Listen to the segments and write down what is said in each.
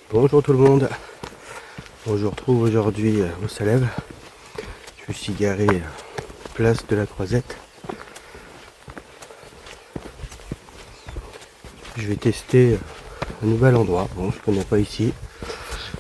Bonjour tout le monde, on se retrouve aujourd'hui au Salève. Je suis garé place de la Croisette. Je vais tester un nouvel endroit, bon je connais pas ici.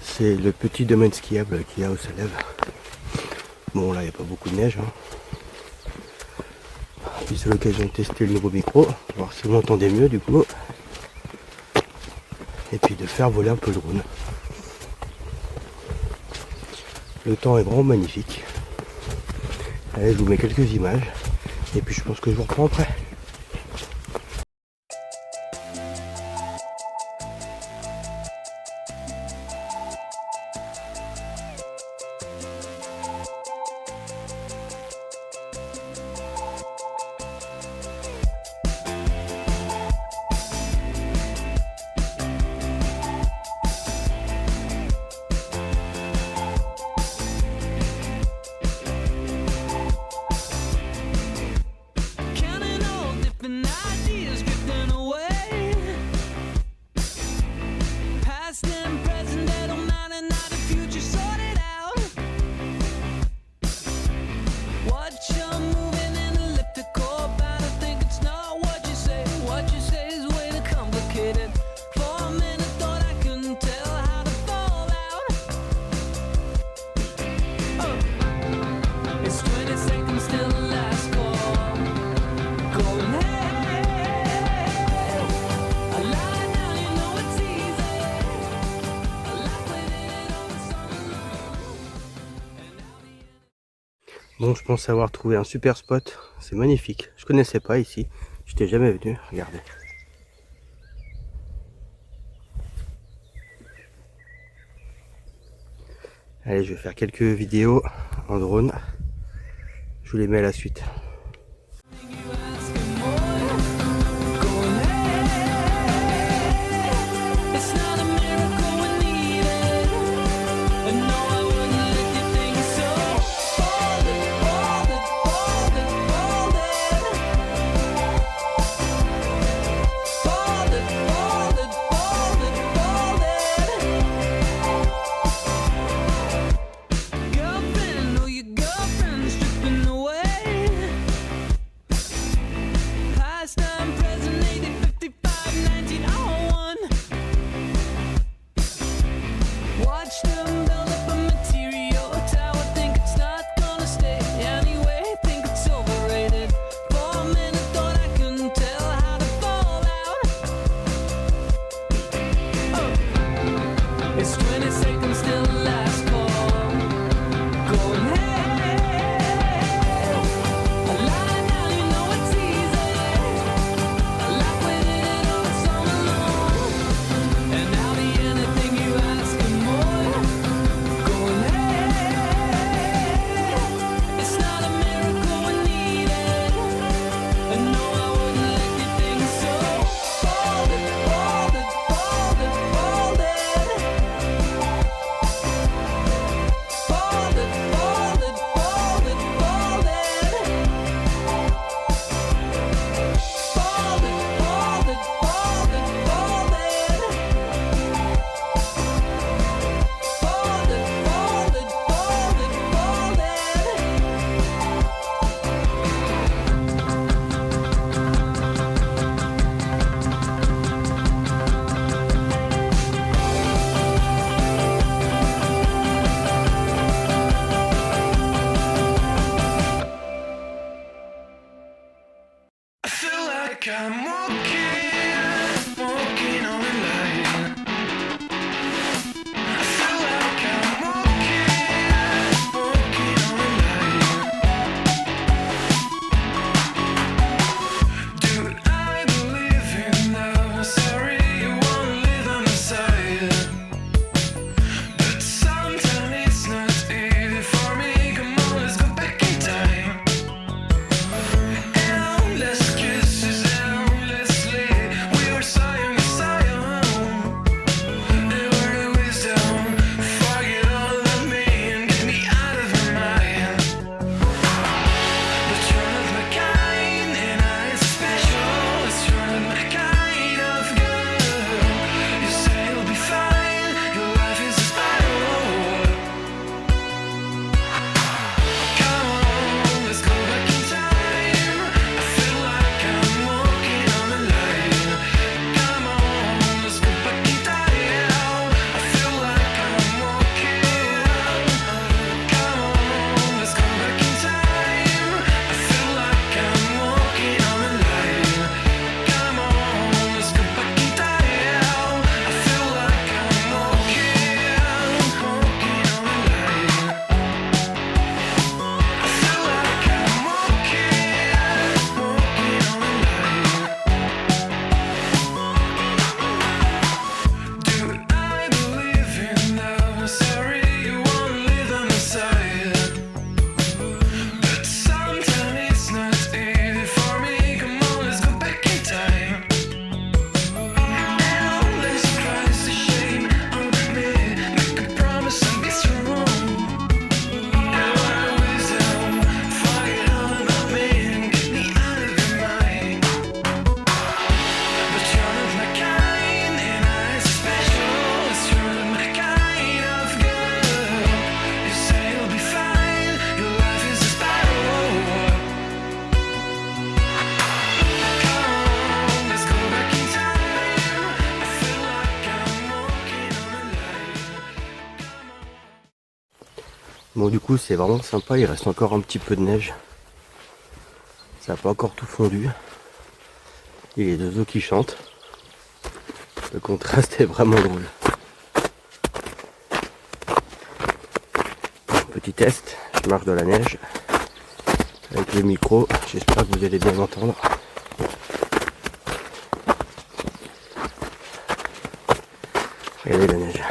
C'est le petit domaine skiable qu'il y a au Salève. Bon là il n'y a pas beaucoup de neige. Puis c'est l'occasion de tester le nouveau micro, voir si vous m'entendez mieux du coup. Et puis de faire voler un peu le drone. Le temps est vraiment magnifique. Allez, je vous mets quelques images. Et puis je pense que je vous reprends après. Bon, je pense avoir trouvé un super spot, c'est magnifique. Je connaissais pas ici, je n'étais jamais venu, regardez. Allez, je vais faire quelques vidéos en drone, je vous les mets à la suite. Bon, du coup, c'est vraiment sympa. Il reste encore un petit peu de neige. Ça n'a pas encore tout fondu. Et les deux eaux qui chantent. Le contraste est vraiment drôle. Petit test, je marche dans la neige avec le micro. J'espère que vous allez bien m'entendre. Regardez la neige.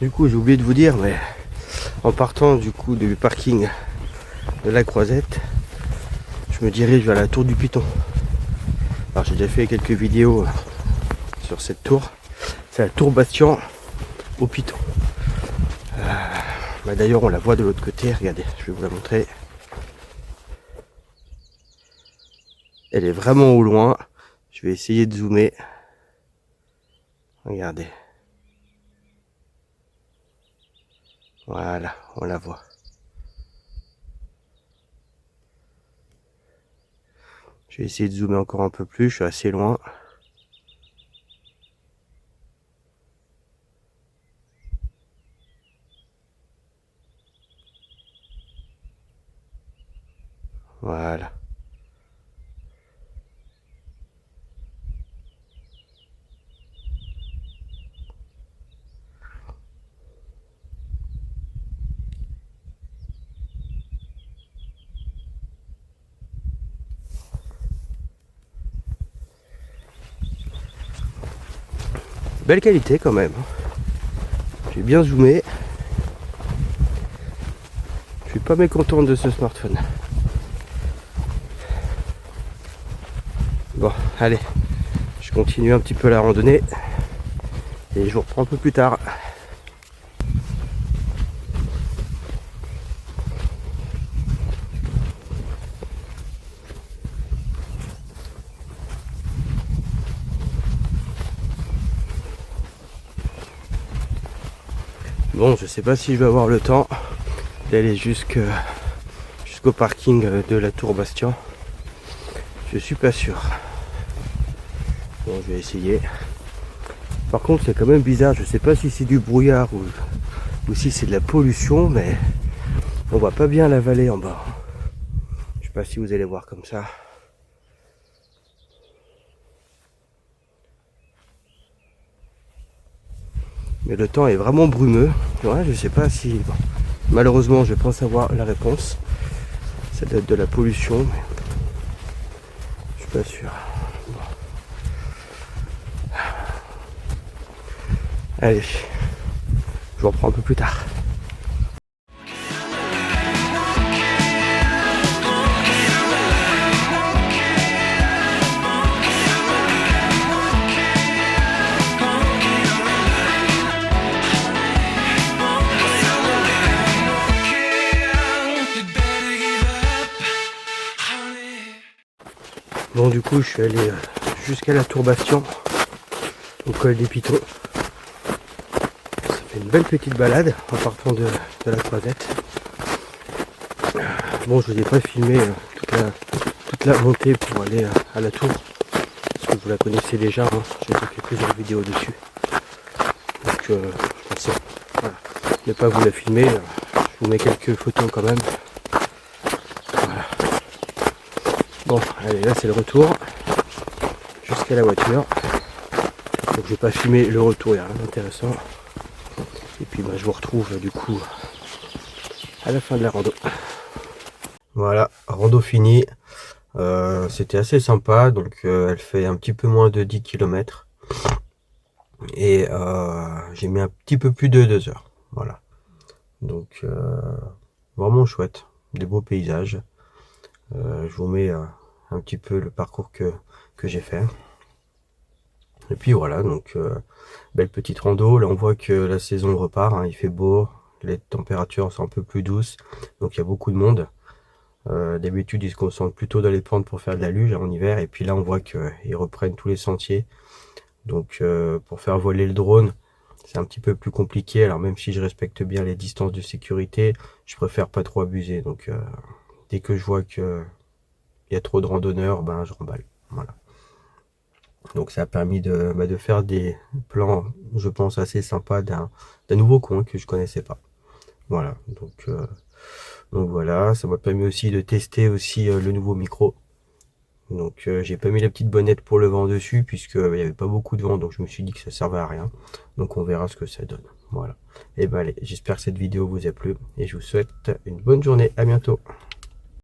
Du coup, j'ai oublié de vous dire, mais en partant du coup du parking de la Croisette, je me dirige vers la tour du Piton. Alors j'ai déjà fait quelques vidéos sur cette tour. C'est la tour Bastion au Piton. D'ailleurs, on la voit de l'autre côté. Regardez, je vais vous la montrer. Elle est vraiment au loin. Je vais essayer de zoomer. Regardez. Voilà, on la voit. Je vais essayer de zoomer encore un peu plus. Je suis assez loin. Voilà. Belle qualité quand même. J'ai bien zoomé. Je suis pas mécontent de ce smartphone. Bon, allez. Je continue un petit peu la randonnée. Et je vous reprends un peu plus tard. Bon, je sais pas si je vais avoir le temps d'aller jusqu'au parking de la tour Bastion. Je suis pas sûr. Bon, je vais essayer. Par contre, c'est quand même bizarre. Je sais pas si c'est du brouillard ou si c'est de la pollution, mais on voit pas bien la vallée en bas. Je sais pas si vous allez voir comme ça. Mais le temps est vraiment brumeux. Ouais, je sais pas si... Bon, malheureusement, je pense avoir la réponse. Ça doit être de la pollution, mais je suis pas sûr. Bon. Allez, je vous reprends un peu plus tard. Bon, du coup, je suis allé jusqu'à la tour Bastion, au col des Pitons. Ça fait une belle petite balade en partant de la Croisette. Bon, je vous ai pas filmé toute la montée pour aller à la tour, parce que vous la connaissez déjà, hein. J'ai fait plusieurs vidéos dessus. Donc, je pensais voilà, ne pas vous la filmer. Je vous mets quelques photos quand même. Voilà. Bon, allez, là c'est le retour jusqu'à la voiture. Donc je vais pas filmer le retour, il n'y a rien d'intéressant. Et puis je vous retrouve du coup à la fin de la rando. Voilà, rando fini. C'était assez sympa, donc elle fait un petit peu moins de 10 km. Et j'ai mis un petit peu plus de 2 heures. Voilà. Donc vraiment chouette, des beaux paysages. Je vous mets un petit peu le parcours que j'ai fait. Et puis voilà, donc belle petite rando. Là on voit que la saison repart, hein, il fait beau, les températures sont un peu plus douces, donc il y a beaucoup de monde. D'habitude ils se concentrent plutôt dans les pentes pour faire de la luge en hiver, et puis là on voit qu'ils reprennent tous les sentiers. Donc pour faire voler le drone, c'est un petit peu plus compliqué. Alors même si je respecte bien les distances de sécurité, je préfère pas trop abuser. Donc dès que je vois qu'il y a trop de randonneurs, ben je remballe. Voilà. Donc ça a permis de faire des plans, je pense, assez sympas d'un nouveau coin que je connaissais pas. Voilà, donc voilà, ça m'a permis aussi de tester aussi le nouveau micro. Donc j'ai pas mis la petite bonnette pour le vent dessus, puisque il n'y avait pas beaucoup de vent, donc je me suis dit que ça servait à rien. Donc on verra ce que ça donne. Voilà. Et ben allez, j'espère que cette vidéo vous a plu, et je vous souhaite une bonne journée. À bientôt.